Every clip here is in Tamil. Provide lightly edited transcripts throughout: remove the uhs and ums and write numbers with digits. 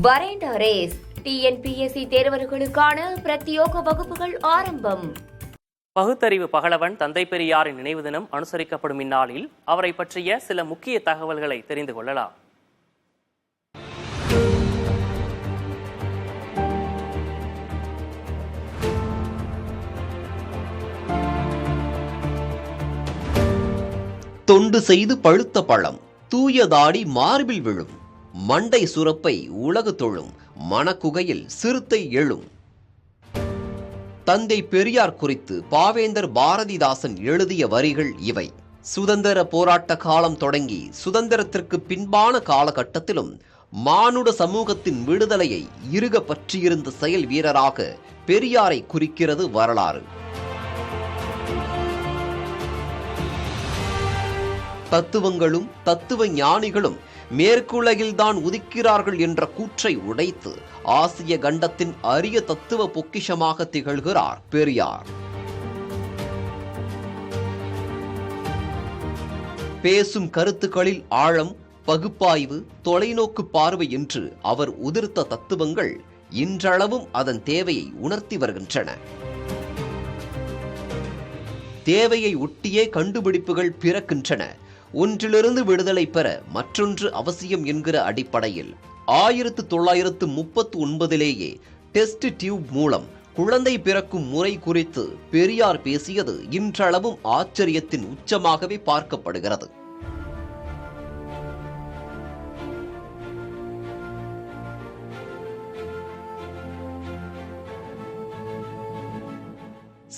வரேண்ட ரேஸ் டிஎன்பிஎஸ்சி தேர்வர்களுக்கான பிரத்யோக வகுப்புகள் ஆரம்பம். பகுத்தறிவு பகலவன் தந்தை பெரியாரின் நினைவு தினம் அனுசரிக்கப்படும் இந்நாளில் அவரை பற்றிய சில முக்கிய தகவல்களை தெரிந்து கொள்ளலாம். தொண்டு செய்து பழுத்த பழம், தூயதாடி மார்பில் விழும், மண்டை சுரப்பை உலகு தொழும், மணக்குகையில் சிறுத்தை எழும். தந்தை பெரியார் குறித்து பாவேந்தர் பாரதிதாசன் எழுதிய வரிகள் இவை. சுதந்திர போராட்ட காலம் தொடங்கி சுதந்திரத்திற்கு பின்பான காலகட்டத்திலும் மானுட சமூகத்தின் விடுதலையை இறுக பற்றியிருந்த செயல் வீரராக பெரியாரை குறிக்கிறது வரலாறு. தத்துவங்களும் தத்துவ ஞானிகளும் மேற்குலகில்தான் உதிக்கிறார்கள் என்ற கூற்றை உடைத்து ஆசிய கண்டத்தின் அரிய தத்துவ பொக்கிஷமாக திகழ்கிறார் பெரியார். பேசும் கருத்துக்களில் ஆழம், பகுப்பாய்வு, தொலைநோக்கு பார்வை என்று அவர் உதிர்த்த தத்துவங்கள் இன்றளவும் அதன் தேவையை உணர்த்தி வருகின்றன. தேவையை ஒட்டியே கண்டுபிடிப்புகள் பிறக்கின்றன. ஒன்றிலிருந்து விடுதலை பெற மற்றொன்று அவசியம் என்கிற அடிப்படையில் 1939 டெஸ்ட் டியூப் மூலம் குழந்தை பிறக்கும் முறை குறித்து பெரியார் பேசியது இன்றளவும் ஆச்சரியத்தின் உச்சமாகவே பார்க்கப்படுகிறது.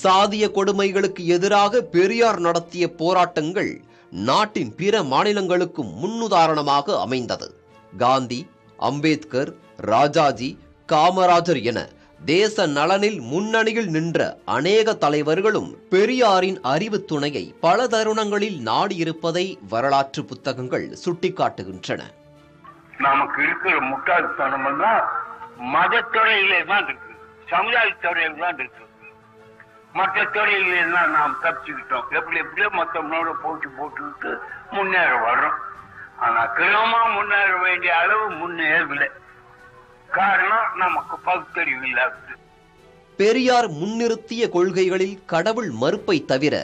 சாதிய கொடுமைகளுக்கு எதிராக பெரியார் நடத்திய போராட்டங்கள் நாட்டின் பிற மாநிலங்களுக்கும் முன்னுதாரணமாக அமைந்தது. காந்தி, அம்பேத்கர், ராஜாஜி, காமராஜர் என தேச நலனில் முன்னணியில் நின்ற அநேக தலைவர்களும் பெரியாரின் அறிவு துணையை பல தருணங்களில் நாடியிருப்பதை வரலாற்று புத்தகங்கள் சுட்டிக்காட்டுகின்றன. நமக்கு இருக்கிற முட்டாள்தனம் மதத்துறையிலே தான் இருக்கு, சமுதாயத்துறையில் தான் இருக்கு. மற்ற துறையிலாம் நாம் தப்பிச்சுக்கிட்டோம். எப்படியோ மற்றவங்களோட போட்டுக்கிட்டு முன்னேற வர்றோம். ஆனா கிரமமா முன்னேற வேண்டிய அளவு முன்னேறவில்லை. காரணம் நமக்கு பகுத்தறிவு இல்லாதது. பெரியார் முன்னிறுத்திய கொள்கைகளில் கடவுள் மறுப்பை தவிர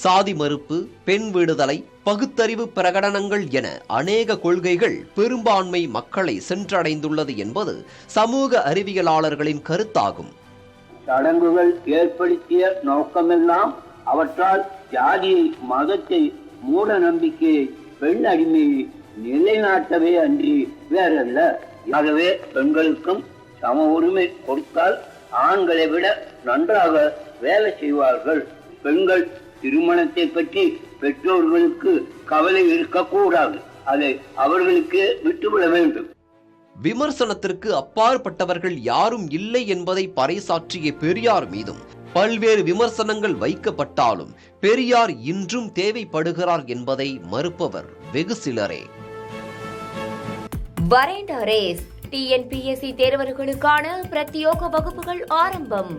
சாதி மறுப்பு, பெண் விடுதலை, பகுத்தறிவு பிரகடனங்கள் என அநேக கொள்கைகள் பெரும்பான்மை மக்களை சென்றடைந்துள்ளது என்பது சமூக அறிவியலாளர்களின் கருத்தாகும். சடங்குகள் ஏற்படுத்திய நோக்கமெல்லாம் அவற்றால் ஜாதியை, மதத்தை, மூட நம்பிக்கையை, பெண் அடிமையை நிலைநாட்டவே அன்றி வேறல்ல. ஆகவே பெண்களுக்கும் சம உரிமை கொடுத்தால் ஆண்களை விட நன்றாக வேலை செய்வார்கள். பெண்கள் திருமணத்தை பற்றி பெற்றோர்களுக்கு கவலை இருக்கக்கூடாது. அதை அவர்களுக்கு விட்டுவிட வேண்டும். விமர்சனத்திற்கு அப்பாற்பட்டவர்கள் யாரும் இல்லை என்பதை பறைசாற்றிய பெரியார் மீதும் பல்வேறு விமர்சனங்கள் வைக்கப்பட்டாலும் பெரியார் இன்றும் தேவைப்படுகிறார் என்பதை மறுப்பவர் வெகு சிலரே. வரேண்ட ரேஸ் டிஎன்பிஎஸ்சி தேர்வர்களுக்கான பிரத்யோக வகுப்புகள் ஆரம்பம்.